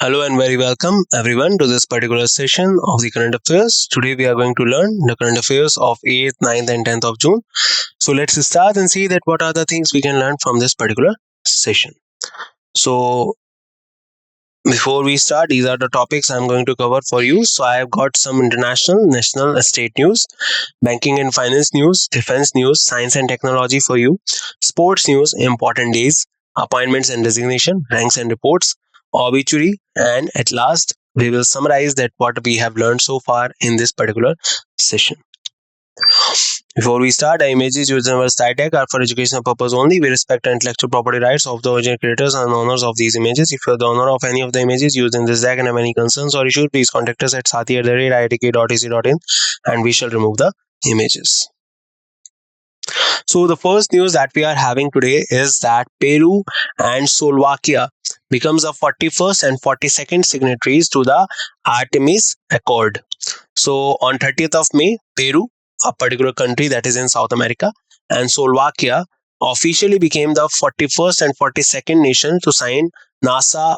Hello and very welcome everyone to this particular session of the current affairs. Today we are going to learn the current affairs of 8th, 9th and 10th of June. So let's start and see that what are the things we can learn from this particular session. So before we start, these are the topics I'm going to cover for you. So I have got some international, national, state news, banking and finance news, defense news, science and technology for you, sports news, important days, appointments and resignation, ranks and reports, obituary, and at last we will summarize that what we have learned so far in this particular session. Before we start, the images used in our slide deck are for educational purpose only. We respect the intellectual property rights of the original creators and owners of these images. If you are the owner of any of the images used in this deck and have any concerns or issues, please contact us at sathi@iitk.ac.in and we shall remove the images. So the first news that we are having today is that Peru and Slovakia becomes the 41st and 42nd signatories to the Artemis Accord. So on 30th of May, Peru, a particular country that is in South America, and Slovakia officially became the 41st and 42nd nation to sign NASA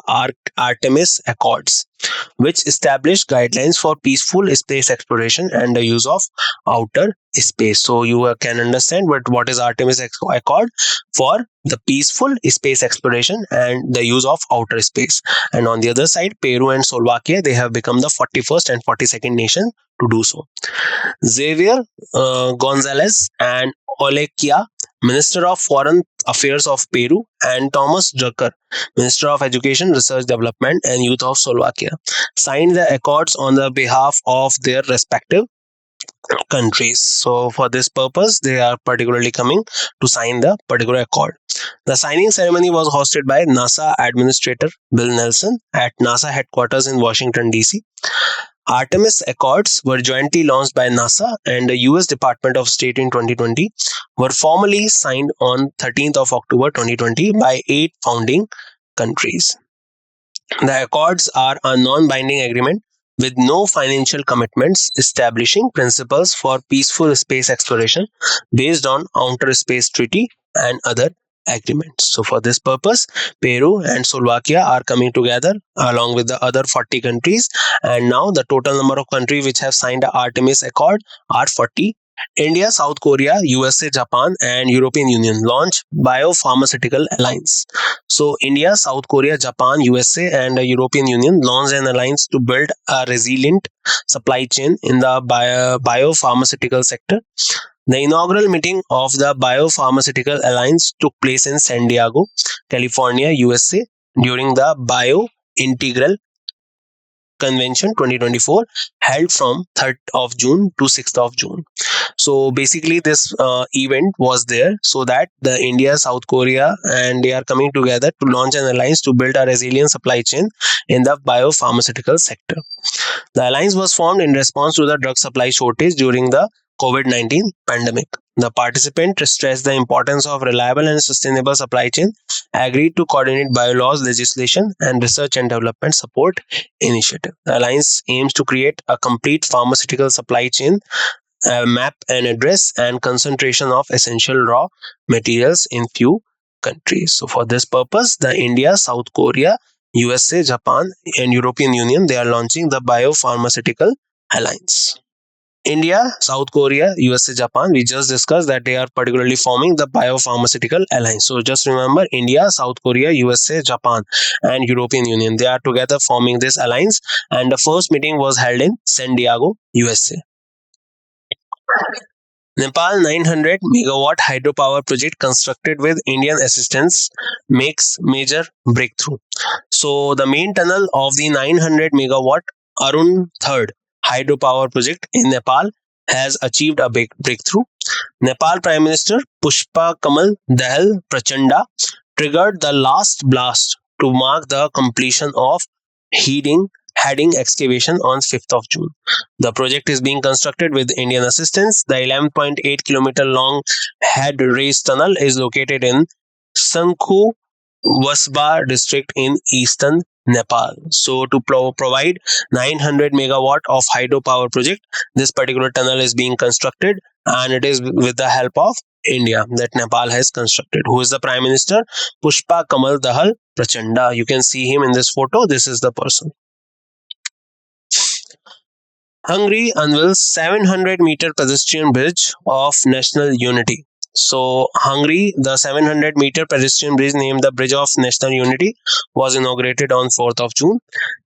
Artemis Accords, which established guidelines for peaceful space exploration and the use of outer space. So you can understand what is Artemis Accord for the peaceful space exploration and the use of outer space. And on the other side, Peru and Slovakia, they have become the 41st and 42nd nation to do so. Xavier Gonzalez and Olequia, Minister of Foreign Affairs of Peru, and Thomas Drucker, Minister of Education, Research Development and Youth of Slovakia, signed the accords on the behalf of their respective countries. So for this purpose, they are particularly coming to sign the particular accord. The signing ceremony was hosted by NASA Administrator Bill Nelson at NASA headquarters in Washington, D.C. Artemis Accords were jointly launched by NASA and the US Department of State in 2020, were formally signed on 13th of October 2020 by 8 founding countries. The accords are a non-binding agreement with no financial commitments, establishing principles for peaceful space exploration based on Outer Space Treaty and other agreements. So for this purpose, Peru and Slovakia are coming together along with the other 40 countries, and now the total number of countries which have signed the Artemis Accord are 40. India, South Korea, USA, Japan and European Union launch biopharmaceutical alliance. So India, South Korea, Japan, USA and the European Union launched an alliance to build a resilient supply chain in the biopharmaceutical sector. The inaugural meeting of the Biopharmaceutical Alliance took place in San Diego, California, USA during the Bio-Integral Convention 2024 held from 3rd of June to 6th of June. So basically this event was there so that the India, South Korea and they are coming together to launch an alliance to build a resilient supply chain in the biopharmaceutical sector. The alliance was formed in response to the drug supply shortage during the COVID-19 pandemic. The participants stressed the importance of reliable and sustainable supply chain, agreed to coordinate bylaws, legislation, and research and development support initiative. The alliance aims to create a complete pharmaceutical supply chain, map and address and concentration of essential raw materials in few countries. So for this purpose, the India, South Korea, USA, Japan and European Union, they are launching the Biopharmaceutical Alliance. India, South Korea, USA, Japan, we just discussed that they are particularly forming the Biopharmaceutical Alliance. So just remember, India, South Korea, USA, Japan and European Union, they are together forming this alliance, and the first meeting was held in San Diego, USA. Nepal 900 megawatt hydropower project constructed with Indian assistance makes major breakthrough. So the main tunnel of the 900 megawatt Arun 3rd hydropower project in Nepal has achieved a big breakthrough. Nepal Prime Minister Pushpa Kamal Dahal Prachanda triggered the last blast to mark the completion of heading excavation on 5th of June. The project is being constructed with Indian assistance. The 11.8 kilometer long head raised tunnel is located in Sangku Wasba district in eastern Nepal. So to provide 900 megawatt of hydropower project, this particular tunnel is being constructed and it is with the help of India, that Nepal has constructed. Who is the Prime Minister? Pushpa Kamal Dahal Prachanda. You can see him in this photo. This is the person. Hungary unveils 700-meter pedestrian bridge of national unity. So, Hungary, the 700-meter pedestrian bridge named the Bridge of National Unity was inaugurated on 4th of June.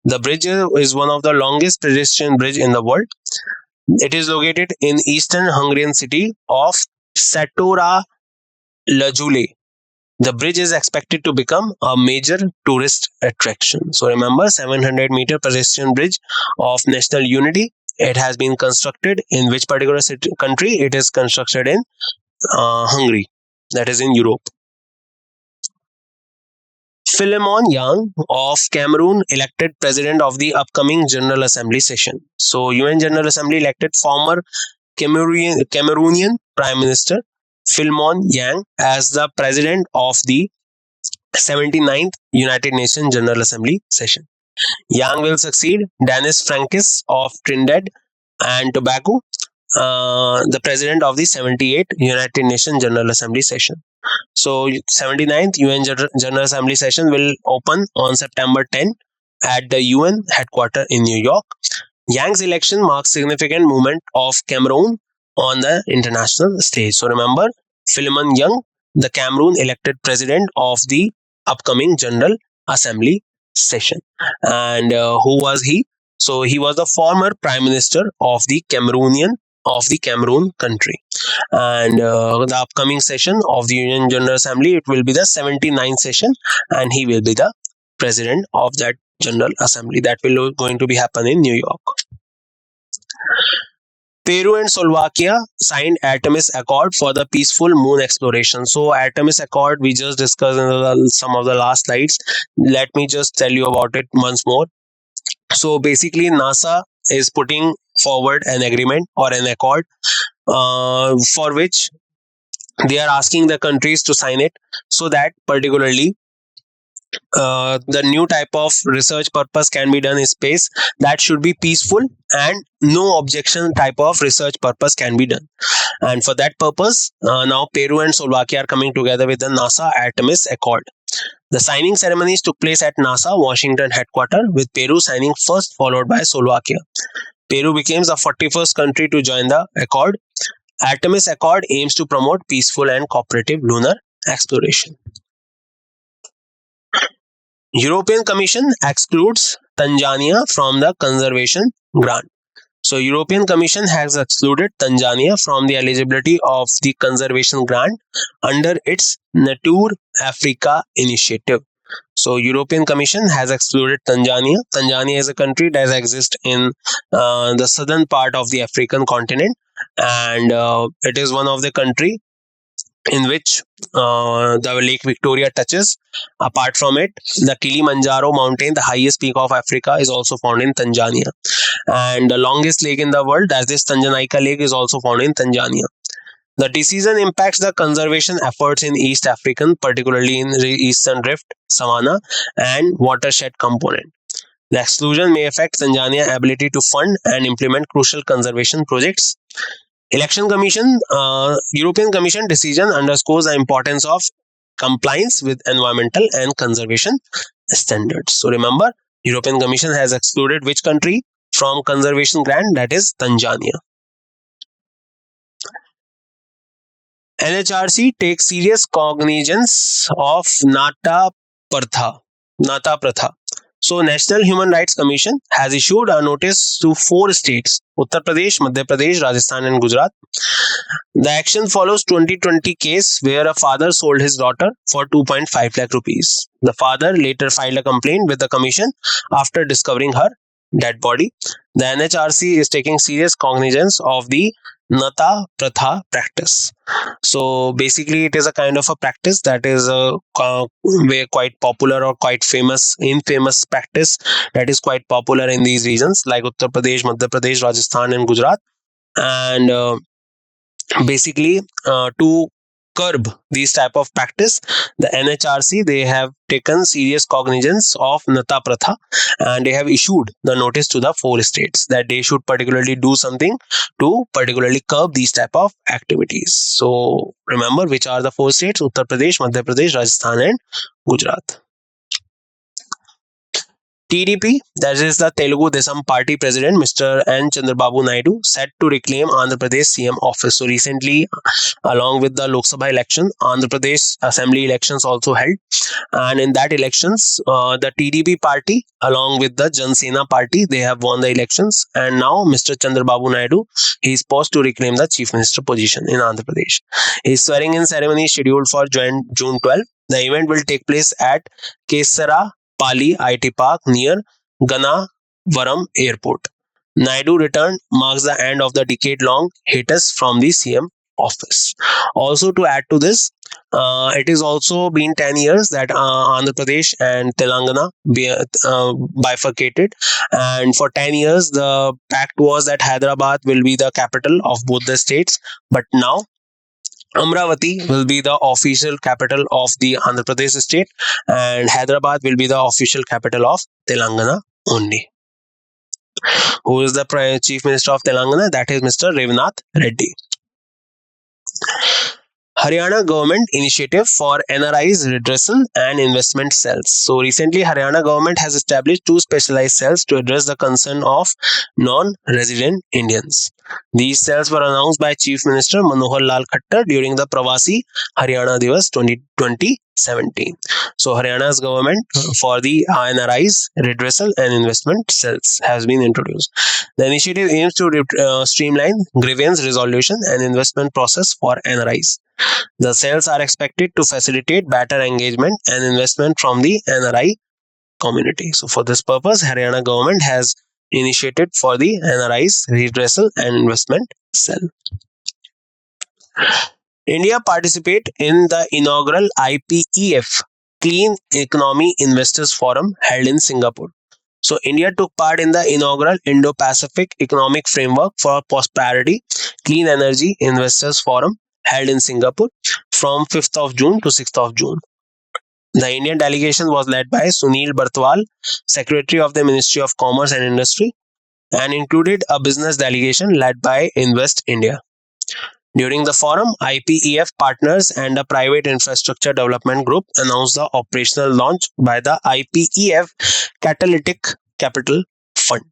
The bridge is one of the longest pedestrian bridge in the world. It is located in eastern Hungarian city of Satora Lajule. The bridge is expected to become a major tourist attraction. So remember, 700-meter pedestrian bridge of national unity. It has been constructed in which particular country? It is constructed in Hungary, that is in Europe. Philemon Yang of Cameroon elected president of the upcoming General Assembly session. So UN General Assembly elected former Cameroonian Prime Minister Philemon Yang as the president of the 79th United Nations General Assembly session. Yang will succeed Denis Frankis of Trinidad and Tobago, the president of the 78th United Nations General Assembly session. So 79th UN General Assembly session will open on September 10 at the UN headquarters in New York. Yang's election marks significant movement of Cameroon on the international stage. So remember, Philemon Yang, the Cameroon elected president of the upcoming General Assembly session. And who was he? So he was the former Prime Minister of the Cameroon country. And the upcoming session of the UN General Assembly, it will be the 79th session, and he will be the president of that General Assembly that will going to be happen in New York. Peru and Slovakia signed Artemis Accord for the peaceful moon exploration. So Artemis Accord we just discussed in some of the last slides. Let me just tell you about it once more. So basically NASA is putting forward an agreement or an accord for which they are asking the countries to sign it, so that particularly the new type of research purpose can be done in space that should be peaceful and no objection type of research purpose can be done. And for that purpose, now Peru and Slovakia are coming together with the NASA Artemis Accord. The signing ceremonies took place at NASA Washington headquarters, with Peru signing first, followed by Slovakia. Peru becomes the 41st country to join the accord. Artemis Accord aims to promote peaceful and cooperative lunar exploration. European Commission excludes Tanzania from the conservation grant. So European Commission has excluded Tanzania from the eligibility of the conservation grant under its Nature Africa initiative. So European Commission has excluded Tanzania. Tanzania is a country that exists in the southern part of the African continent, and it is one of the country in which the Lake Victoria touches. Apart from it, the Kilimanjaro mountain, the highest peak of Africa, is also found in Tanzania. And the longest lake in the world, that is Tanganyika Lake, is also found in Tanzania. The decision impacts the conservation efforts in East African, particularly in the Eastern Rift, Savannah, and watershed component. The exclusion may affect Tanzania's ability to fund and implement crucial conservation projects. European Commission decision underscores the importance of compliance with environmental and conservation standards. So remember, European Commission has excluded which country from conservation grant? That is Tanzania. NHRC takes serious cognizance of Nata Pratha. So National Human Rights Commission has issued a notice to 4 states, Uttar Pradesh, Madhya Pradesh, Rajasthan and Gujarat. The action follows 2020 case where a father sold his daughter for 2.5 lakh rupees. The father later filed a complaint with the commission after discovering her dead body. The NHRC is taking serious cognizance of the Nata Pratha practice. So basically it is a kind of a practice that is very quite popular or quite infamous practice that is quite popular in these regions like Uttar Pradesh, Madhya Pradesh, Rajasthan and Gujarat. And basically to curb these type of practice, the NHRC, they have taken serious cognizance of Nata Pratha, and they have issued the notice to the 4 states that they should particularly do something to particularly curb these type of activities. So remember, which are the 4 states: Uttar Pradesh, Madhya Pradesh, Rajasthan, and Gujarat. TDP, that is the Telugu Desam Party president, Mr. N. Chandrababu Naidu, set to reclaim Andhra Pradesh CM office. So recently, along with the Lok Sabha election, Andhra Pradesh Assembly elections also held, and in that elections, the TDP party, along with the Jan Sena party, they have won the elections, and now Mr. Chandrababu Naidu, he is poised to reclaim the chief minister position in Andhra Pradesh. His swearing-in ceremony is scheduled for June 12. The event will take place at Kesara Pali IT Park near Gannavaram Airport. Naidu return marks the end of the decade-long hiatus from the CM office. Also, to add to this, it is also been 10 years that Andhra Pradesh and Telangana bifurcated, and for 10 years the pact was that Hyderabad will be the capital of both the states, but now Amravati will be the official capital of the Andhra Pradesh state, and Hyderabad will be the official capital of Telangana only. Who is the Chief Minister of Telangana? That is Mr. Revnath Reddy. Haryana government initiative for NRIs redressal and investment cells. So recently, Haryana government has established 2 specialized cells to address the concern of non-resident Indians. These cells were announced by Chief Minister Manohar Lal Khattar during the Pravasi Haryana Divas 2017. So Haryana's government for the NRIs redressal and investment cells has been introduced. The initiative aims to streamline grievance resolution and investment process for NRIs. The cells are expected to facilitate better engagement and investment from the NRI community. So for this purpose, Haryana government has initiated for the NRIs redressal and investment cell. India participate in the inaugural IPEF Clean Economy Investors Forum held in Singapore. So India took part in the inaugural Indo-Pacific Economic Framework for Prosperity Clean Energy Investors Forum held in Singapore from 5th of June to 6th of June. The Indian delegation was led by Sunil Bartwal, Secretary of the Ministry of Commerce and Industry, and included a business delegation led by Invest India. During the forum, IPEF partners and a private infrastructure development group announced the operational launch by the IPEF Catalytic Capital Fund.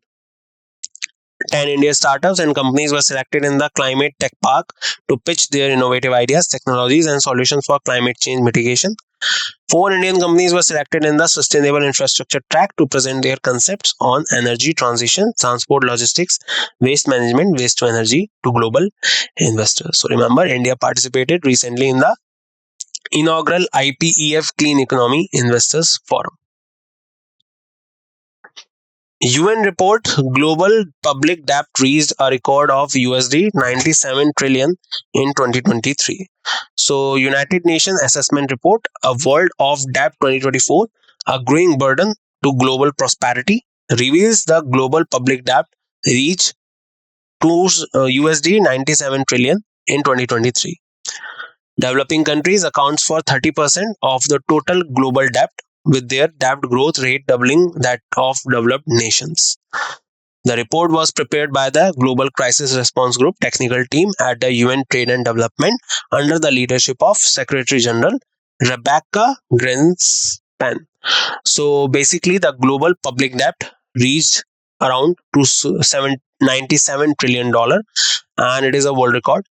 10 Indian startups and companies were selected in the Climate Tech Park to pitch their innovative ideas, technologies, and solutions for climate change mitigation. 4 Indian companies were selected in the Sustainable Infrastructure track to present their concepts on energy transition, transport, logistics, waste management, waste to energy to global investors. So remember, India participated recently in the inaugural IPEF Clean Economy Investors Forum. UN report: global public debt reached a record of USD 97 trillion in 2023. So United Nations assessment report, A World of Debt 2024, a growing burden to global prosperity, reveals the global public debt reached to USD 97 trillion in 2023. Developing countries accounts for 30% of the total global debt, with their debt growth rate doubling that of developed nations. The report was prepared by the Global Crisis Response Group technical team at the UN Trade and Development under the leadership of Secretary General Rebecca Greenspan. So basically, the global public debt reached around $97 trillion, and it is a world record.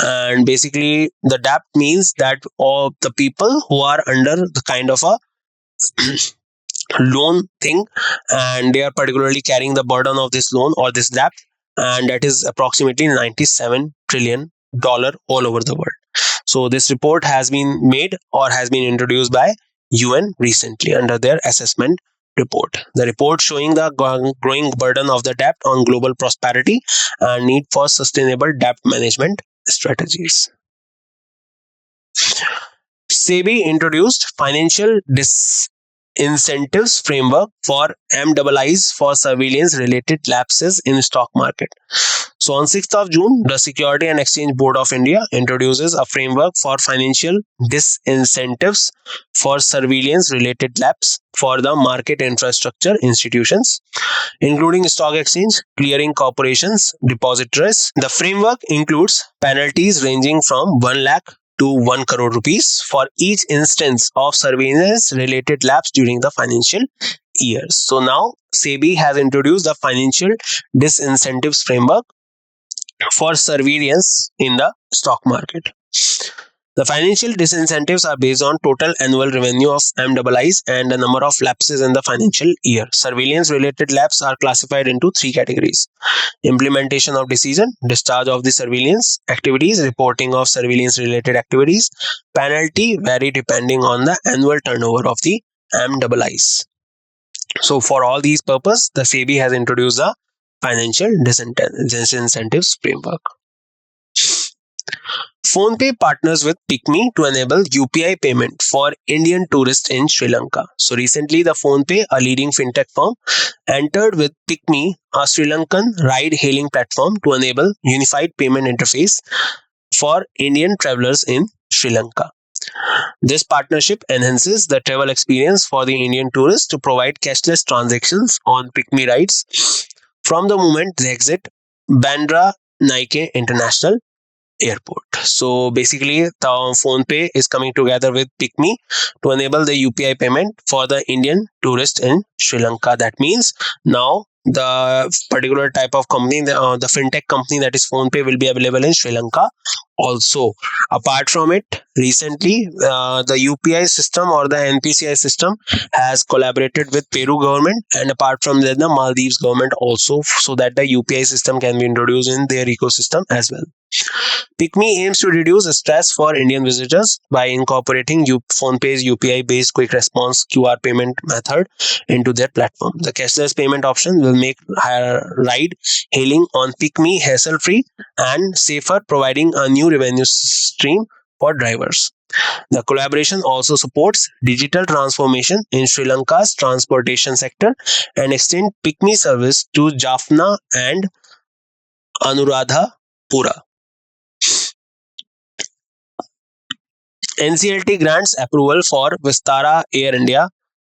And basically, the debt means that all the people who are under the kind of a loan thing, and they are particularly carrying the burden of this loan or this debt, and that is approximately $97 trillion all over the world. So this report has been made or has been introduced by UN recently under their assessment report. The report showing the growing burden of the debt on global prosperity and need for sustainable debt management strategies. SEBI introduced financial incentives framework for MIIs for surveillance related lapses in stock market. So on 6th of June, the Security and Exchange Board of India introduces a framework for financial disincentives for surveillance related lapses for the market infrastructure institutions, including stock exchange, clearing corporations, depositories. The framework includes penalties ranging from 1 lakh to 1 crore rupees for each instance of surveillance related lapse during the financial years. So now SEBI has introduced the financial disincentives framework for surveillance in the stock market. The financial disincentives are based on total annual revenue of MIIs and the number of lapses in the financial year. Surveillance related lapses are classified into three categories: implementation of decision, discharge of the surveillance activities, reporting of surveillance related activities. Penalty vary depending on the annual turnover of the MIIs. So for all these purposes, the SEBI has introduced the financial disincentives framework. PhonePe partners with PickMe to enable UPI payment for Indian tourists in Sri Lanka. So recently, the PhonePe, a leading fintech firm, entered with PickMe, a Sri Lankan ride-hailing platform, to enable unified payment interface for Indian travelers in Sri Lanka. This partnership enhances the travel experience for the Indian tourists to provide cashless transactions on PickMe rides from the moment they exit Bandra Naike International Airport. So basically, the PhonePe is coming together with PickMe to enable the UPI payment for the Indian tourist in Sri Lanka. That means now the particular type of company, the fintech company that is PhonePe, will be available in Sri Lanka also. Apart from it, recently the UPI system or the NPCI system has collaborated with Peru government, and apart from that, the Maldives government also, so that the UPI system can be introduced in their ecosystem as well. PickMe aims to reduce stress for Indian visitors by incorporating PhonePe's UPI-based quick response QR payment method into their platform. The cashless payment option will make ride hailing on PickMe hassle-free and safer, providing a new revenue stream for drivers. The collaboration also supports digital transformation in Sri Lanka's transportation sector and extend PickMe service to Jaffna and Anuradhapura. NCLT grants approval for Vistara Air India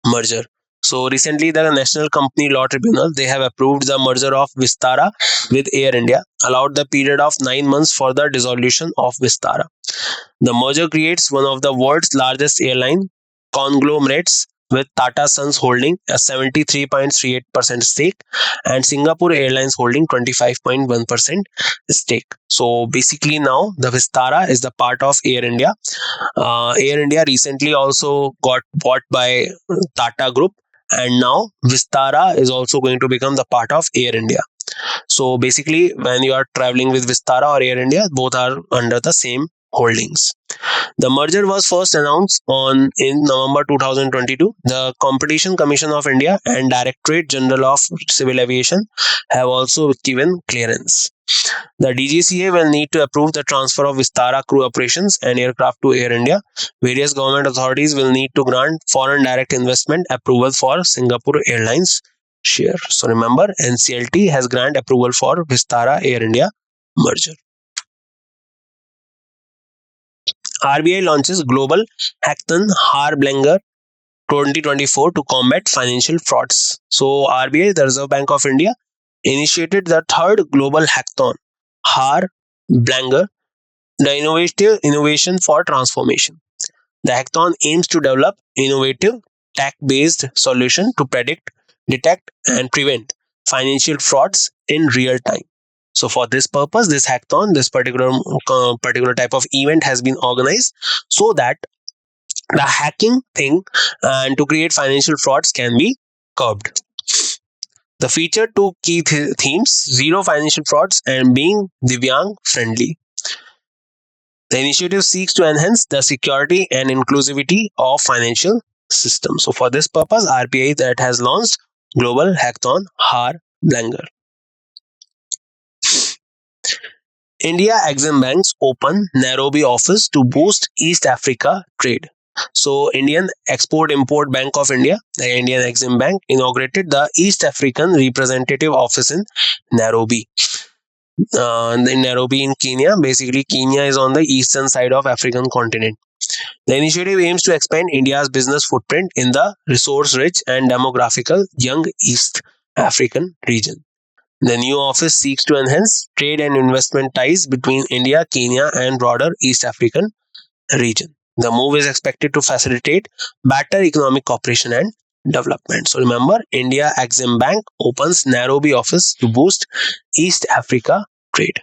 merger. So recently, the National Company Law Tribunal, they have approved the merger of Vistara with Air India, allowed the period of 9 months for the dissolution of Vistara. The merger creates one of the world's largest airline conglomerates, with Tata Sons holding a 73.38% stake and Singapore Airlines holding 25.1% stake. So basically now the Vistara is the part of Air India. Air India recently also got bought by Tata Group, and now Vistara is also going to become the part of Air India. So basically, when you are traveling with Vistara or Air India, both are under the same holdings. The merger was first announced in November 2022. The Competition Commission of India and Directorate General of Civil Aviation have also given clearance. The DGCA will need to approve the transfer of Vistara crew operations and aircraft to Air India. Various government authorities will need to grant foreign direct investment approval for Singapore Airlines share. So remember, NCLT has granted approval for Vistara Air India merger. RBI launches global hackathon Har-Blanger 2024 to combat financial frauds. So RBI, the Reserve Bank of India, initiated the third global hackathon Har-Blanger, the innovation for transformation. The hackathon aims to develop innovative tech-based solution to predict, detect, and prevent financial frauds in real time. So for this purpose, this hackathon, this particular type of event has been organized so that the hacking thing and to create financial frauds can be curbed. The feature two key themes: zero financial frauds and being Divyang friendly. The initiative seeks to enhance the security and inclusivity of financial systems. So for this purpose, RBI that has launched Global Hackathon Har-Blanger. India Exim Bank's open Nairobi office to boost East Africa trade. So Indian Export-Import Bank of India, the Indian Exim Bank, inaugurated the East African representative office in Nairobi. in Nairobi in Kenya. Basically, Kenya is on the eastern side of African continent. The initiative aims to expand India's business footprint in the resource-rich and demographical young East African region. The new office seeks to enhance trade and investment ties between India, Kenya, and broader East African region. The move is expected to facilitate better economic cooperation and development. So remember, India Exim Bank opens Nairobi office to boost East Africa trade.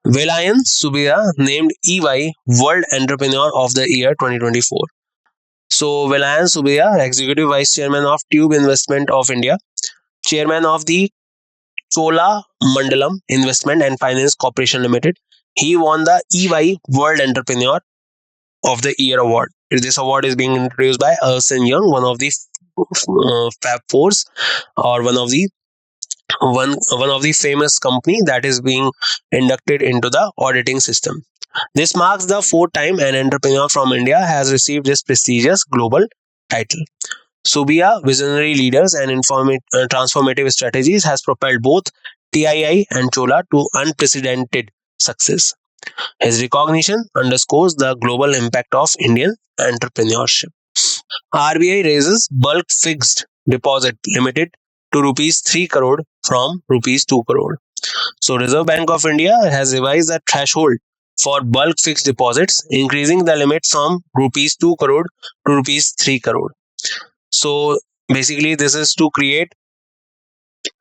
Velayan Subira named EY World Entrepreneur of the Year 2024. So Velayan Subira, Executive Vice Chairman of Tube Investment of India, Chairman of the Chola Mandalam Investment and Finance Corporation Limited, he won the EY World Entrepreneur of the Year award. This award is being introduced by Ernst Young, one of the Fab Fours, or one of the famous company that is being inducted into the auditing system. This marks the fourth time an entrepreneur from India has received this prestigious global title. Subia, visionary leaders and transformative strategies has propelled both TII and Chola to unprecedented success. His recognition underscores the global impact of Indian entrepreneurship. RBI raises bulk fixed deposit limited to rupees 3 crore from rupees 2 crore. So Reserve Bank of India has revised the threshold for bulk fixed deposits, increasing the limit from rupees 2 crore to rupees 3 crore. So basically this is to create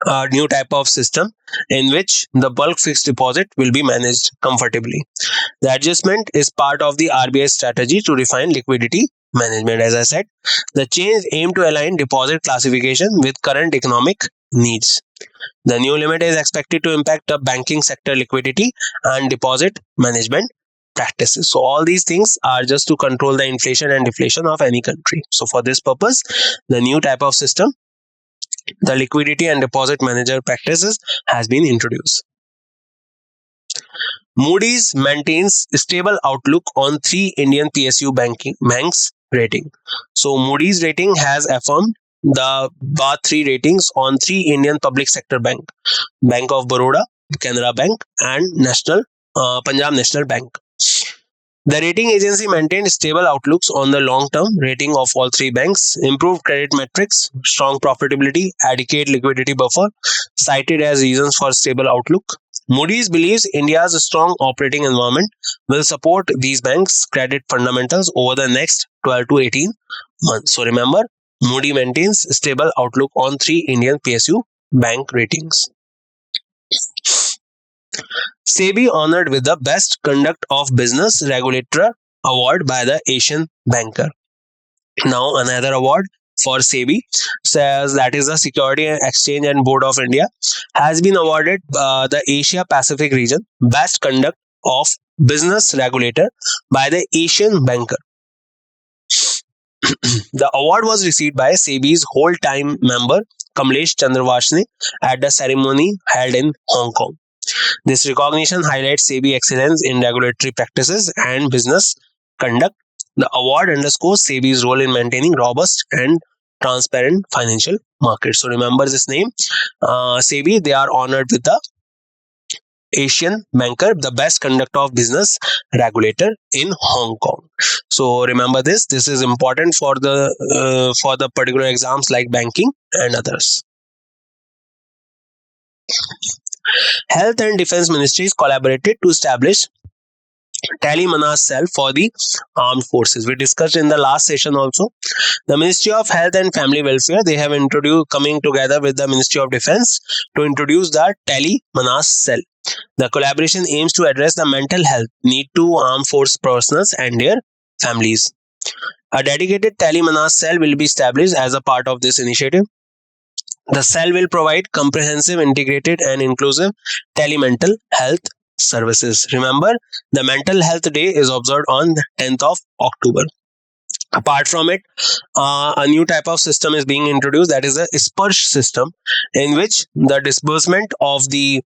a new type of system in which the bulk fixed deposit will be managed comfortably. The adjustment is part of the RBI strategy to refine liquidity management. As I said, the change aimed to align deposit classification with current economic needs. The new limit is expected to impact the banking sector liquidity and deposit management practices. So all these things are just to control the inflation and deflation of any country. So for this purpose, the new type of system, the liquidity and deposit manager practices, has been introduced. Moody's maintains stable outlook on three Indian banks rating. So Moody's rating has affirmed the bar 3 ratings on three Indian public sector bank, Bank of Baroda, Canara Bank, and Punjab National Bank. The rating agency maintained stable outlooks on the long-term rating of all three banks, improved credit metrics, strong profitability, adequate liquidity buffer, cited as reasons for stable outlook. Moody's believes India's strong operating environment will support these banks' credit fundamentals over the next 12 to 18 months. So remember, Moody maintains stable outlook on three Indian PSU bank ratings. SEBI honored with the Best Conduct of Business Regulator award by the Asian Banker. Now another award for SEBI, says that is the Security and Exchange and Board of India, has been awarded the Asia Pacific region Best Conduct of Business Regulator by the Asian Banker. The award was received by SEBI's whole-time member Kamlesh Chandravasne at the ceremony held in Hong Kong. This recognition highlights SEBI excellence in regulatory practices and business conduct. The award underscores SEBI's role in maintaining robust and transparent financial markets. So remember this name, SEBI, they are honored with the Asian Banker, the Best Conduct of Business Regulator in Hong Kong. So remember this is important for the particular exams like banking and others. Health and Defense Ministries collaborated to establish Tele-Manas cell for the armed forces. We discussed in the last session also. The Ministry of Health and Family Welfare, they have coming together with the Ministry of Defense to introduce the Tele-Manas cell. The collaboration aims to address the mental health need to armed force personnel and their families. A dedicated Tele-Manas cell will be established as a part of this initiative. The cell will provide comprehensive, integrated and inclusive telemental health services. Remember, the Mental Health Day is observed on the 10th of October. Apart from it, a new type of system is being introduced, that is a Sparsh system, in which the disbursement of the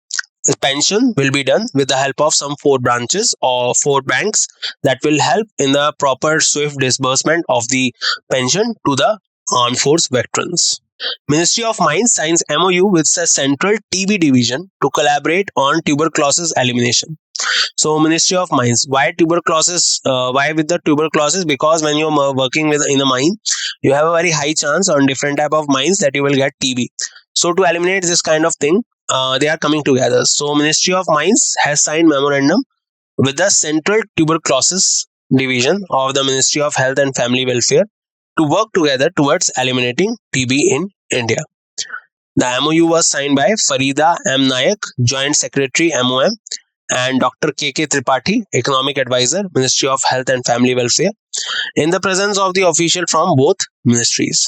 pension will be done with the help of some 4 branches or 4 banks that will help in the proper swift disbursement of the pension to the armed force veterans. Ministry of Mines signs MOU with the Central TB Division to collaborate on tuberculosis elimination. So Ministry of Mines, why tuberculosis? Why with the tuberculosis? Because when you're working with in a mine, you have a very high chance on different type of mines that you will get TB. So to eliminate this kind of thing, they are coming together. So Ministry of Mines has signed memorandum with the Central Tuberculosis Division of the Ministry of Health and Family Welfare to work together towards eliminating TB in India. The MOU was signed by Farida M. Nayak, Joint Secretary MOM, and Dr. K.K. Tripathi, Economic Advisor, Ministry of Health and Family Welfare, in the presence of the official from both ministries.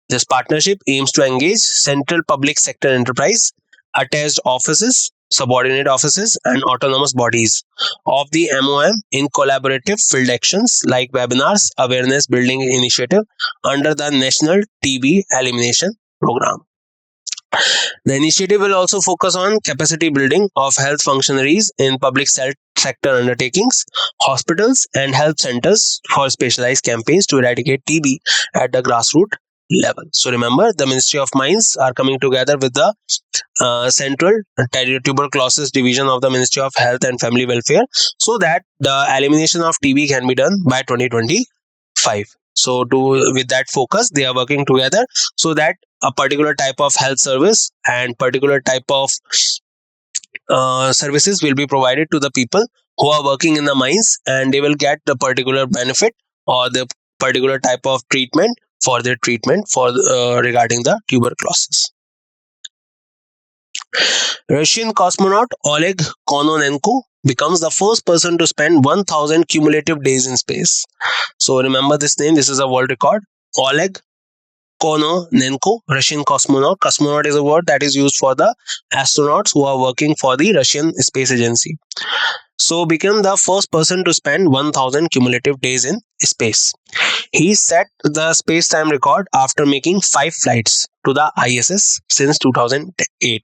This partnership aims to engage central public sector enterprise, attached offices, subordinate offices, and autonomous bodies of the MOM in collaborative field actions like webinars, awareness building initiative under the National TB Elimination Program. The initiative will also focus on capacity building of health functionaries in public sector undertakings, hospitals, and health centers for specialized campaigns to eradicate TB at the grassroots level. So remember, the Ministry of Mines are coming together with the Central Tuberculosis Division of the Ministry of Health and Family Welfare so that the elimination of TB can be done by 2025. So with that focus, they are working together so that a particular type of health service and particular type of services will be provided to the people who are working in the mines, and they will get the particular benefit or the particular type of treatment for their treatment for regarding the tuberculosis. Russian cosmonaut Oleg Kononenko becomes the first person to spend 1000 cumulative days in space. So remember this name, this is a world record. Oleg Kononenko, Russian cosmonaut. Cosmonaut is a word that is used for the astronauts who are working for the Russian Space Agency. So became the first person to spend 1000 cumulative days in space. He set the space-time record after making 5 flights to the ISS since 2008,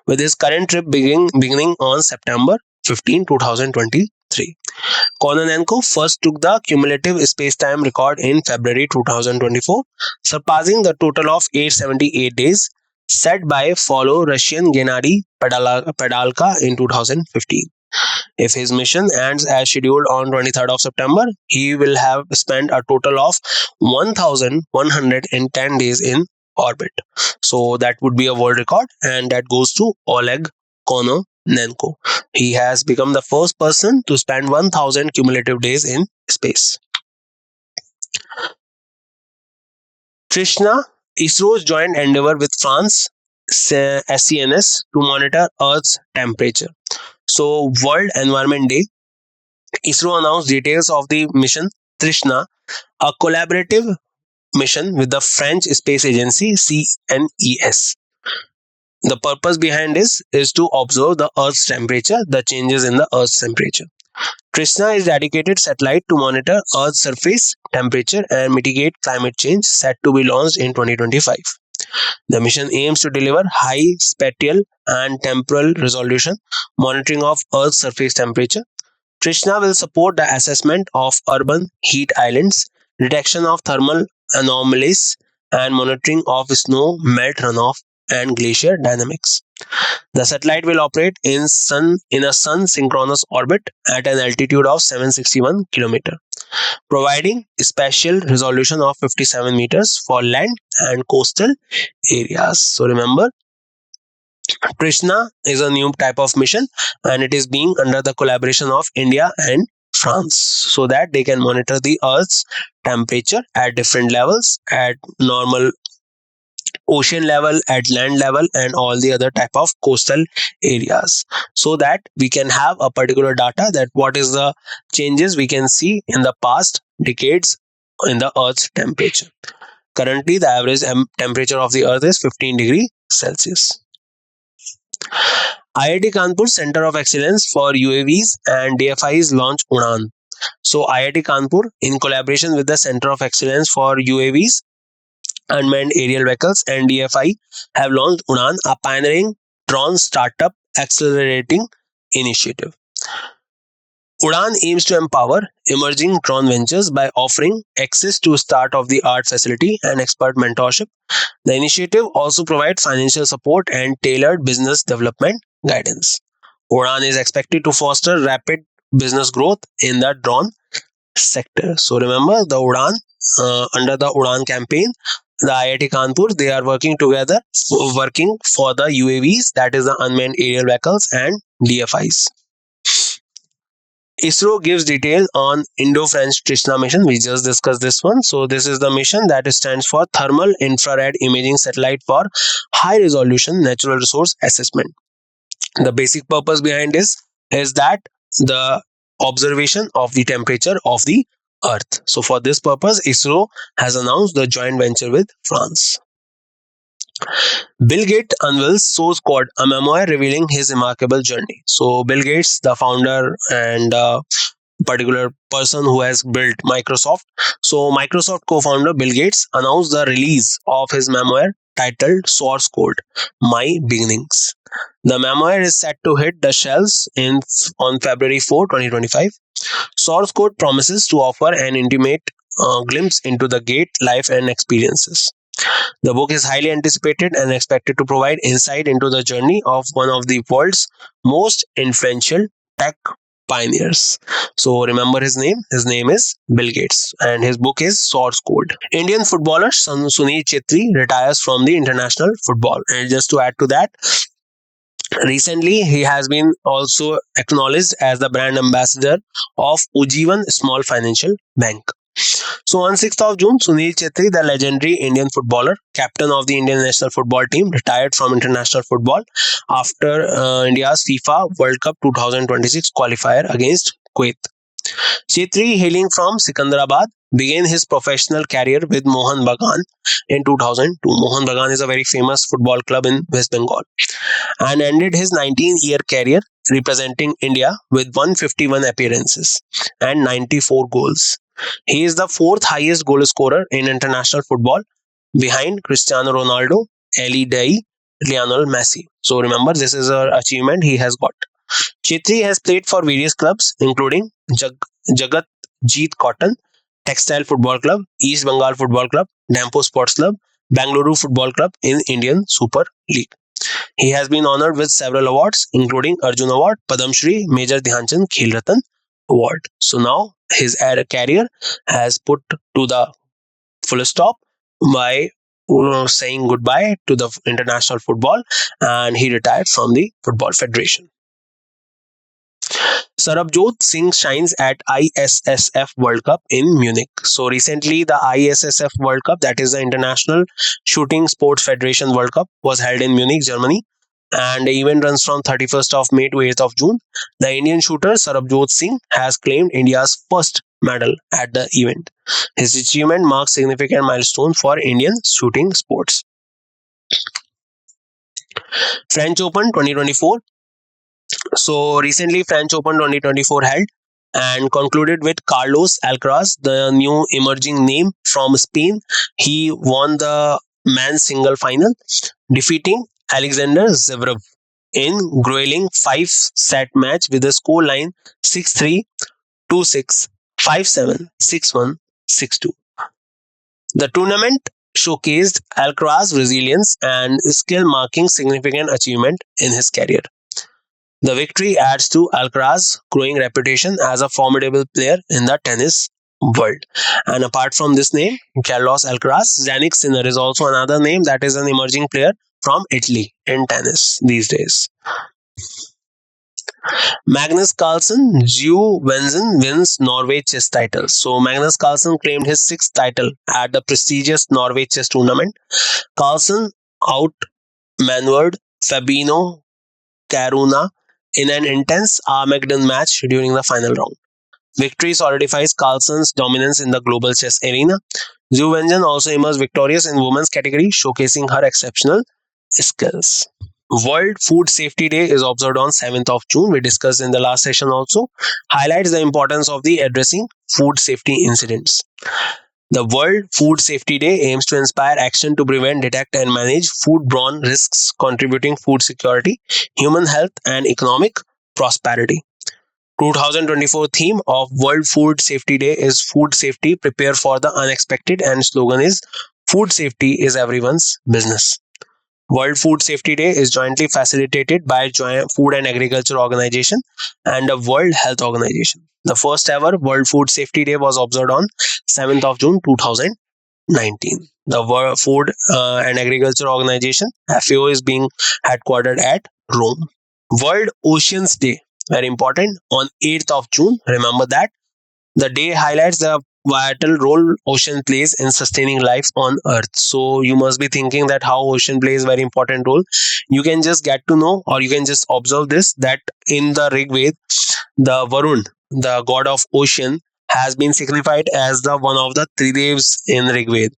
with his current trip beginning on September 15, 2023. Kononenko first took the cumulative space-time record in February 2024, surpassing the total of 878 days set by fellow Russian Gennady Padalka in 2015. If his mission ends as scheduled on 23rd of September, he will have spent a total of 1110 days in orbit. So that would be a world record, and that goes to Oleg Kononenko. He has become the first person to spend 1000 cumulative days in space. Trishna, ISRO's joint endeavor with France SCNS to monitor Earth's temperature. So, World Environment Day, ISRO announced details of the mission Trishna, a collaborative mission with the French Space Agency CNES. The purpose behind this is to observe the Earth's temperature, the changes in the Earth's temperature. Trishna is a dedicated satellite to monitor Earth's surface temperature and mitigate climate change, set to be launched in 2025. The mission aims to deliver high spatial and temporal resolution monitoring of Earth's surface temperature. Trishna will support the assessment of urban heat islands, detection of thermal anomalies, and monitoring of snow melt runoff and glacier dynamics. The satellite will operate in a sun synchronous orbit at an altitude of 761 km, providing spatial resolution of 57 meters for land and coastal areas. So remember, Trishna is a new type of mission, and it is being under the collaboration of India and France so that they can monitor the Earth's temperature at different levels, at normal ocean level, at land level, and all the other type of coastal areas, so that we can have a particular data that what is the changes we can see in the past decades in the Earth's temperature. Currently, the average temperature of the Earth is 15 degrees Celsius. IIT Kanpur Center of Excellence for UAVs and DFIs launch Udan. So IIT Kanpur, in collaboration with the Center of Excellence for UAVs, Unmanned Aerial Vehicles, and DFI, have launched Udan, a pioneering drone startup accelerating initiative. Udan aims to empower emerging drone ventures by offering access to state-of-the-art facility and expert mentorship. The initiative also provides financial support and tailored business development guidance. Udan is expected to foster rapid business growth in the drone sector. So remember the Udan, under the Udan campaign, the IIT Kanpur, they are working together, working for the UAVs, that is the unmanned aerial vehicles, and DFIs. ISRO gives detail on Indo-French Trishna mission. We just discussed this one. So this is the mission that stands for Thermal Infrared Imaging Satellite for High Resolution Natural Resource Assessment. The basic purpose behind this is that the observation of the temperature of the Earth. So for this purpose, ISRO has announced the joint venture with France. Bill Gates unveils Source Code, a memoir revealing his remarkable journey. So Bill Gates, the founder and particular person who has built Microsoft. So Microsoft co-founder Bill Gates announced the release of his memoir titled Source Code: My Beginnings. The memoir is set to hit the shelves on February 4, 2025. Source Code promises to offer an intimate glimpse into the Gate life and experiences. The book is highly anticipated and expected to provide insight into the journey of one of the world's most influential tech pioneers. So remember his name. His name is Bill Gates, and his book is Source Code. Indian footballer Sunil Chetri retires from the international football. And just to add to that, recently he has been also acknowledged as the brand ambassador of Ujjivan Small Financial Bank. So on 6th of June, Sunil Chetri, the legendary Indian footballer, captain of the Indian national football team, retired from international football after India's FIFA World Cup 2026 qualifier against Kuwait. Chetri, hailing from Sikandarabad, began his professional career with Mohan Bagan in 2002. Mohan Bagan is a very famous football club in West Bengal, and ended his 19-year career representing India with 151 appearances and 94 goals. He is the fourth highest goal scorer in international football, behind Cristiano Ronaldo, Ali Dai, Lionel Messi. So remember, this is an achievement he has got. Chetri has played for various clubs, including Jagat Jeet Cotton, Textile Football Club, East Bengal Football Club, Dampo Sports Club, Bangalore Football Club in Indian Super League. He has been honored with several awards, including Arjun Award, Padam Shri, Major Dhyanchand Khel Ratan Award. So now his career has put to the full stop by saying goodbye to the international football, and he retired from the Football Federation. Sarabjot Singh shines at ISSF World Cup in Munich. So recently, the ISSF World Cup, that is the International Shooting Sports Federation World Cup, was held in Munich, Germany, and the event runs from 31st of May to 8th of June. The Indian shooter Sarabjot Singh has claimed India's first medal at the event. His achievement marks significant milestone for Indian shooting sports. French Open 2024. So recently, French Open 2024 held and concluded with Carlos Alcaraz, the new emerging name from Spain. He won the men's single final, defeating Alexander Zverev in grueling 5-set match with a scoreline 6-3, 2-6, 5-7, 6-1, 6-2. The tournament showcased Alcaraz's resilience and skill, marking significant achievement in his career. The victory adds to Alcaraz's growing reputation as a formidable player in the tennis world. And apart from this name, Carlos Alcaraz, Yannick Sinner is also another name that is an emerging player from Italy in tennis these days. Magnus Carlsen, Zhu Wenzen wins Norway chess title. So Magnus Carlsen claimed his sixth title at the prestigious Norway chess tournament. Carlsen outmaneuvered Fabino Caruana in an intense Armageddon match during the final round. Victory solidifies Carlsen's dominance in the global chess arena. Zhu Wenzen also emerged victorious in women's category, showcasing her exceptional skills. World Food Safety Day is observed on 7th of June. We discussed in the last session also. Highlights the importance of the addressing food safety incidents. The World Food Safety Day aims to inspire action to prevent, detect, and manage foodborne risks, contributing food security, human health, and economic prosperity. 2024 theme of World Food Safety Day is Food Safety, Prepare for the Unexpected, and slogan is Food Safety is Everyone's Business. World Food Safety Day is jointly facilitated by Food and Agriculture Organization and the World Health Organization. The first ever World Food Safety Day was observed on 7th of June 2019. The World Food and Agriculture Organization (FAO) is being headquartered at Rome. World Oceans Day, very important, on 8th of June. Remember that. The day highlights the vital role ocean plays in sustaining life on Earth. So you must be thinking that how ocean plays very important role. You can just get to know, or you can just observe this, that in the Rig Veda, the Varun, the god of ocean, has been signified as the one of the three devs in Rig Veda,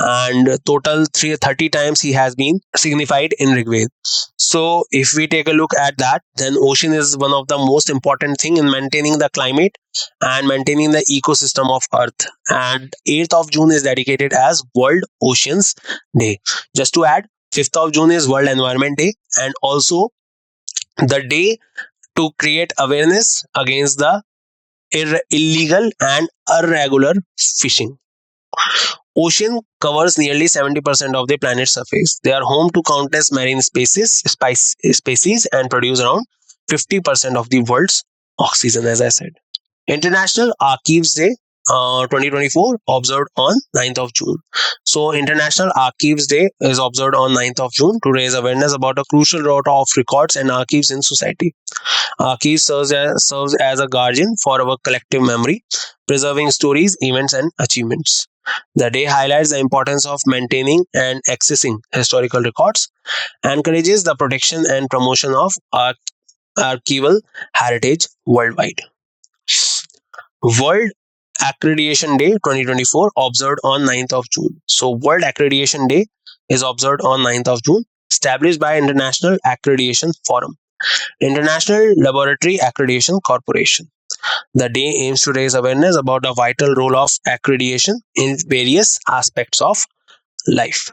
and total 30 times he has been signified in Rig Veda. So if we take a look at that, then ocean is one of the most important thing in maintaining the climate and maintaining the ecosystem of Earth. And 8th of June is dedicated as World Oceans Day. Just to add, 5th of June is World Environment Day, and also the day to create awareness against the illegal and irregular fishing. Ocean covers nearly 70% of the planet's surface. They are home to countless marine species and produce around 50% of the world's oxygen, as I said. International Archives Day 2024 observed on 9th of June. So International Archives Day is observed on 9th of June to raise awareness about a crucial role of records and archives in society. Archives serves as a guardian for our collective memory, preserving stories, events, and achievements. The day highlights the importance of maintaining and accessing historical records, encourages the protection and promotion of archival heritage worldwide. World Accreditation Day 2024 observed on 9th of June. So World Accreditation Day is observed on 9th of June, established by International Accreditation Forum, International Laboratory Accreditation Corporation. The day aims to raise awareness about the vital role of accreditation in various aspects of life.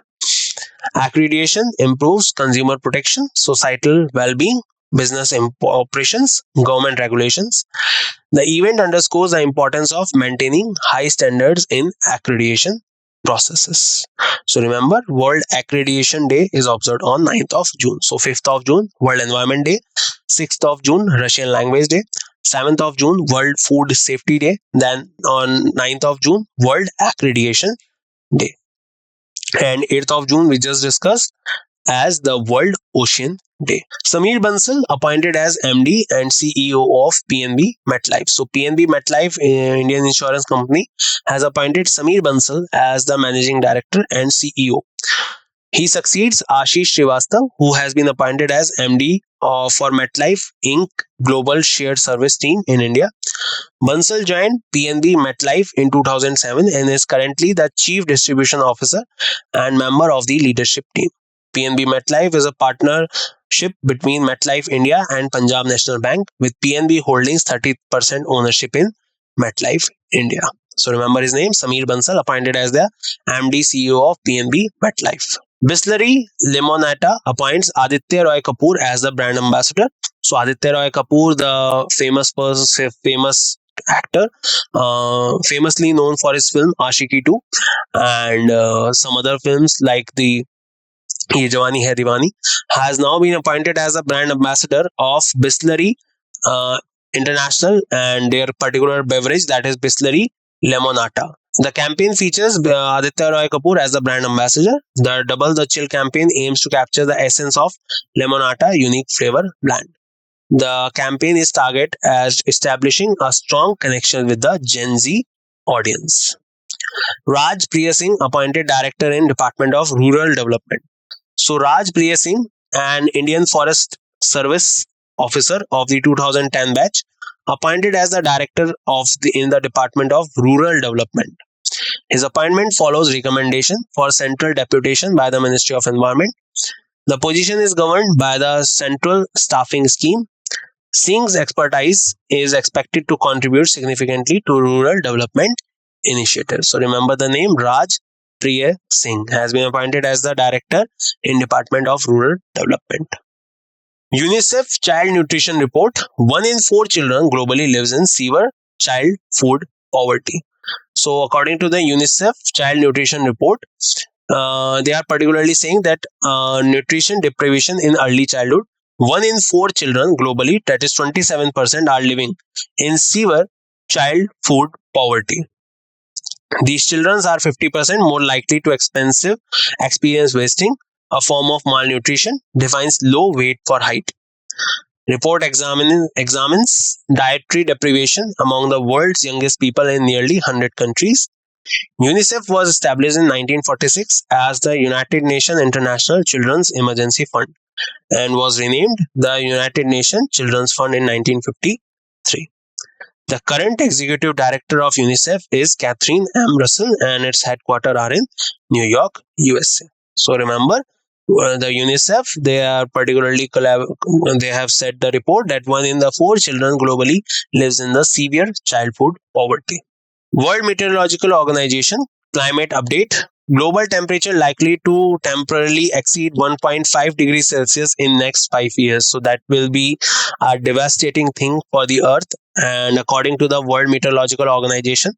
Accreditation improves consumer protection, societal well-being, business operations, government regulations. The event underscores the importance of maintaining high standards in accreditation processes. So remember, World Accreditation Day is observed on 9th of June. So 5th of June, World Environment Day. 6th of June, Russian Language Day. 7th of June, World Food Safety Day. Then on 9th of June, World Accreditation Day. And 8th of June, we just discussed as the World Ocean Day. Sameer Bansal appointed as MD and CEO of PNB MetLife. So PNB MetLife, Indian insurance company, has appointed Sameer Bansal as the managing director and CEO. He succeeds Ashish Srivastava, who has been appointed as MD for MetLife Inc. Global Shared Service Team in India. Bansal joined PNB MetLife in 2007 and is currently the Chief Distribution Officer and member of the leadership team. PNB MetLife is a partnership between MetLife India and Punjab National Bank, with PNB holdings 30% ownership in MetLife India. So remember his name, Sameer Bansal, appointed as the MD CEO of PNB MetLife. Bisleri Limonata appoints Aditya Roy Kapoor as the brand ambassador. So Aditya Roy Kapoor, the famous actor, famously known for his film Ashiki 2 and some other films like the Ye Jawani Hai Diwani, has now been appointed as a brand ambassador of Bisleri International and their particular beverage, that is Bisleri Limonata. The campaign features Aditya Roy Kapoor as the brand ambassador. The Double the Chill campaign aims to capture the essence of Limonata unique flavor blend. The campaign is targeted as establishing a strong connection with the Gen Z audience. Raj Priya Singh appointed director in Department of Rural Development. So Raj Priya Singh, an Indian Forest Service officer of the 2010 batch, appointed as the director in the Department of Rural Development. His appointment follows recommendation for central deputation by the Ministry of Environment. The position is governed by the Central Staffing Scheme. Singh's expertise is expected to contribute significantly to rural development initiatives. So remember the name, Raj Priya Singh has been appointed as the director in Department of Rural Development. UNICEF Child Nutrition Report: 1 in 4 children globally lives in severe child food poverty. So, according to the UNICEF Child Nutrition Report, they are particularly saying that nutrition deprivation in early childhood, 1 in 4 children globally, that is 27%, are living in severe child food poverty. These children are 50% more likely to experience wasting, a form of malnutrition, defines low weight for height. Report examines dietary deprivation among the world's youngest people in nearly 100 countries. UNICEF was established in 1946 as the United Nations International Children's Emergency Fund and was renamed the United Nations Children's Fund in 1953. The current executive director of UNICEF is Catherine M. Russell, and its headquarters are in New York, USA. So remember, the UNICEF, they are particularly they have said the report that 1 in the 4 children globally lives in the severe child food poverty. World Meteorological Organization climate update: global temperature likely to temporarily exceed 1.5 degrees Celsius in next 5 years. So that will be a devastating thing for the earth, and according to the World Meteorological Organization.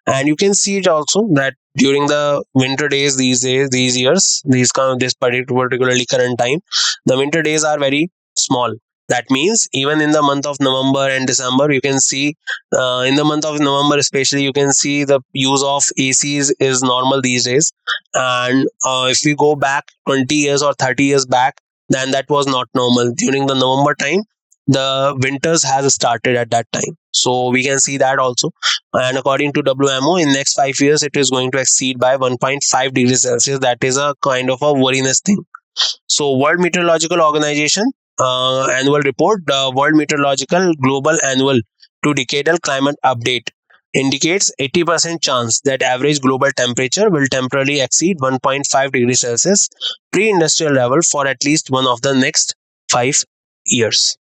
And you can see it also that during the winter days, these years, this particularly current time, the winter days are very small. That means even in the month of November and December, you can see, in the month of November especially, you can see the use of ACs is normal these days. And if we go back 20 years or 30 years back, then that was not normal. During the November time, the winters has started at that time. So we can see that also. And according to WMO, in next 5 years, it is going to exceed by 1.5 degrees Celsius. That is a kind of a worriness thing. So World Meteorological Organization annual report, the World Meteorological Global Annual to Decadal Climate Update indicates 80% chance that average global temperature will temporarily exceed 1.5 degrees Celsius pre-industrial level for at least one of the next 5 years.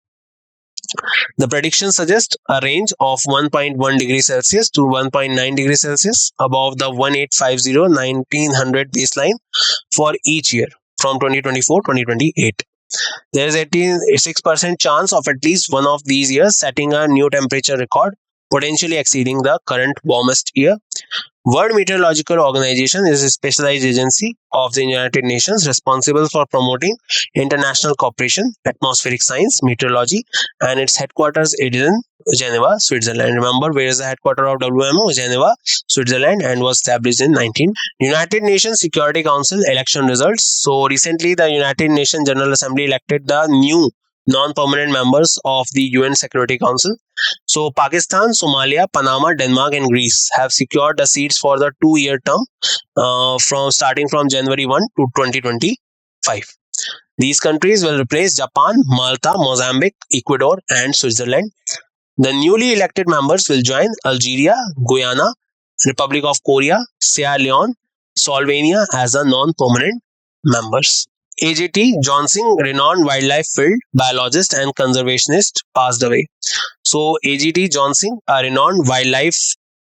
The prediction suggests a range of 1.1 degrees Celsius to 1.9 degrees Celsius above the 1850-1900 baseline for each year from 2024-2028. There is 86% chance of at least one of these years setting a new temperature record, potentially exceeding the current warmest year. World Meteorological Organization is a specialized agency of the United Nations responsible for promoting international cooperation, atmospheric science, meteorology, and its headquarters is in Geneva, Switzerland. Remember, where is the headquarters of WMO? Geneva, Switzerland, and was established in 19. United Nations Security Council election results. So recently, the United Nations General Assembly elected the new non-permanent members of the UN Security Council. So Pakistan, Somalia, Panama, Denmark, and Greece have secured the seats for the 2-year term from starting from January 1 to 2025. These countries will replace Japan, Malta, Mozambique, Ecuador, and Switzerland. The newly elected members will join Algeria, Guyana, Republic of Korea, Sierra Leone, Slovenia as the non-permanent members. A.J.T. Johnson, renowned wildlife field biologist and conservationist, passed away. So A.G.T. Johnson, a renowned wildlife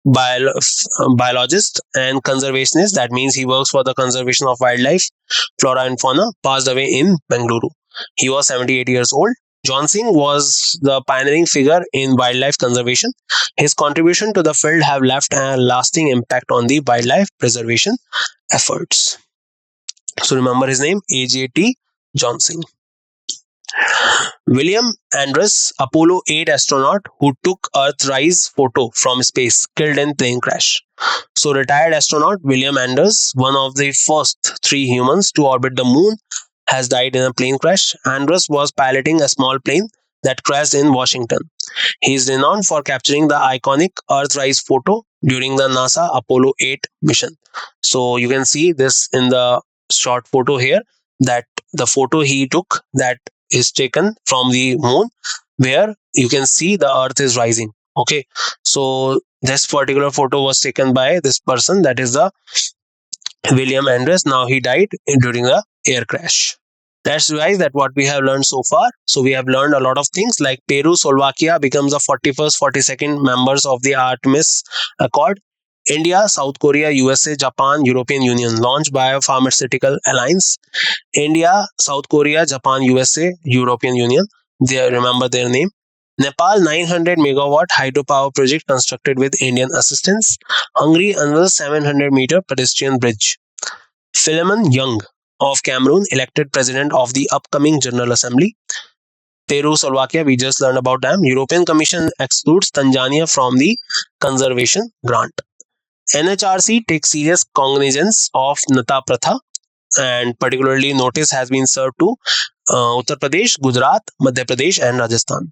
biologist and conservationist, that means he works for the conservation of wildlife, flora and fauna, passed away in Bengaluru. He was 78 years old. Johnson was the pioneering figure in wildlife conservation. His contribution to the field have left a lasting impact on the wildlife preservation efforts. So remember his name, A.J.T. Johnson. William Andrews, Apollo 8 astronaut who took Earthrise photo from space, killed in plane crash. So retired astronaut William Andrews, one of the first 3 humans to orbit the moon, has died in a plane crash. Andrews was piloting a small plane that crashed in Washington. He is renowned for capturing the iconic Earthrise photo during the NASA Apollo 8 mission. So you can see this in the short photo here, that the photo he took, that is taken from the moon, where you can see the earth is rising. Okay, so this particular photo was taken by this person, that is the William Andrews. Now he died during the air crash. That's right, that what we have learned so far. So we have learned a lot of things, like Peru, Slovakia becomes the 41st, 42nd members of the Artemis Accord. India, South Korea, USA, Japan, European Union launch biopharmaceutical alliance. India, South Korea, Japan, USA, European Union. They remember their name. Nepal 900 megawatt hydropower project constructed with Indian assistance. Hungary unveils 700-meter pedestrian bridge. Philemon Young of Cameroon elected president of the upcoming General Assembly. Peru, Slovakia, we just learned about them. European Commission excludes Tanzania from the conservation grant. NHRC takes serious cognizance of Nata Pratha, and particularly notice has been served to Uttar Pradesh, Gujarat, Madhya Pradesh, and Rajasthan.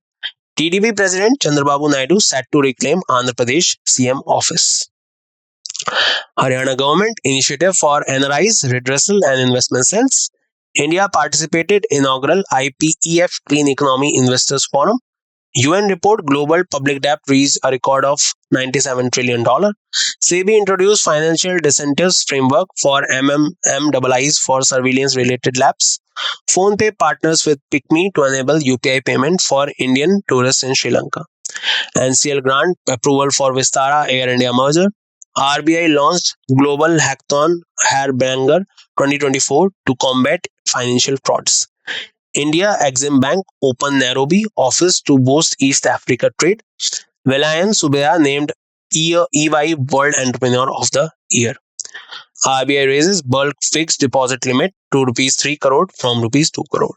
TDP President Chandrababu Naidu set to reclaim Andhra Pradesh CM office. Haryana government initiative for NRIs, redressal and investment cells. India participated inaugural IPEF Clean Economy Investors Forum. UN report global public debt reached a record of $97 trillion. SEBI introduced financial incentives framework for MMMIIs for surveillance related labs. PhonePe partners with PicMe to enable UPI payment for Indian tourists in Sri Lanka. NCL grant approval for Vistara Air India merger. RBI launched Global Hackathon Hairbanger 2024 to combat financial frauds. India Exim Bank opened Nairobi office to boost East Africa trade. Velayan Subaya named EY World Entrepreneur of the Year. RBI raises bulk fixed deposit limit to rupees 3 crore from rupees 2 crore.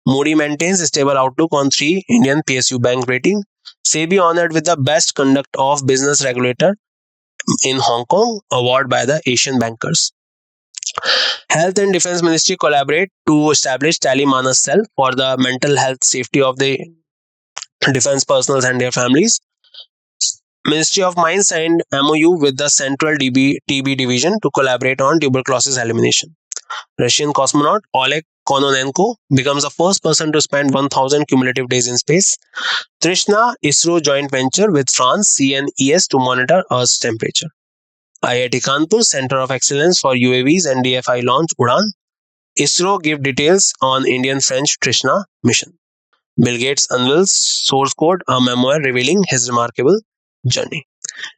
Moody maintains a stable outlook on 3 Indian PSU bank rating. SEBI honored with the best conduct of business regulator in Hong Kong award by the Asian bankers. Health and Defense Ministry collaborate to establish Talimanas cell for the mental health safety of the defense personnel and their families. Ministry of Mines signed MOU with the Central TB Division to collaborate on tuberculosis elimination. Russian cosmonaut Oleg Kononenko becomes the first person to spend 1,000 cumulative days in space. Trishna ISRO joint venture with France CNES to monitor Earth's temperature. IIT Kanpur Center of Excellence for UAVs and DFI launch Udan. ISRO give details on Indian-French Trishna mission. Bill Gates unveils source code, a memoir revealing his remarkable journey.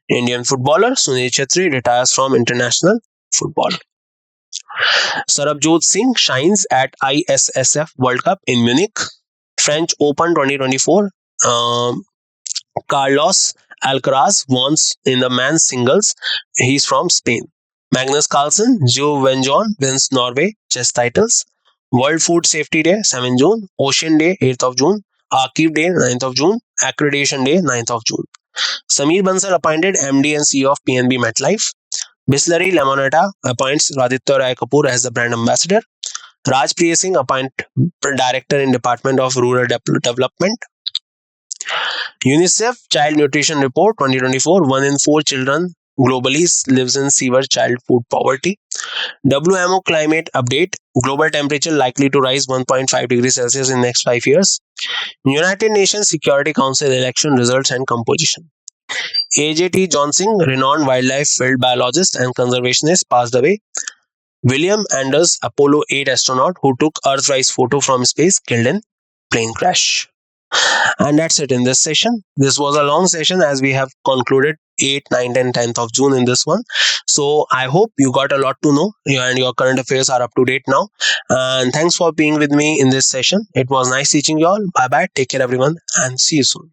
Indian footballer Sunil Chhetri retires from international football. Sarabjot Singh shines at ISSF World Cup in Munich. French Open 2024. Carlos Alcaraz won in the men's singles. He's from Spain. Magnus Carlsen, Joe Venjon wins Norway chess titles. World Food Safety Day 7 June. Ocean Day 8th of June. Archive Day 9th of June. Accreditation Day 9th of June. Sameer Bansal appointed MD and CEO of PNB MetLife. Bisleri Lamonetta appoints Raditya Rai Kapoor as the brand ambassador. Raj Priya Singh appointed director in Department of Rural Development. UNICEF Child Nutrition Report 2024, 1 in 4 children globally lives in severe child food poverty. WMO Climate Update, global temperature likely to rise 1.5 degrees Celsius in next 5 years. United Nations Security Council election results and composition. AJT Johnson, renowned wildlife field biologist and conservationist, passed away. William Anders, Apollo 8 astronaut who took Earthrise photo from space, killed in plane crash. And that's it in this session. This was a long session as we have concluded 8th, 9th and 10th of June in this one. So I hope you got a lot to know and your current affairs are up to date now. And thanks for being with me in this session. It was nice teaching you all. Bye bye. Take care everyone and see you soon.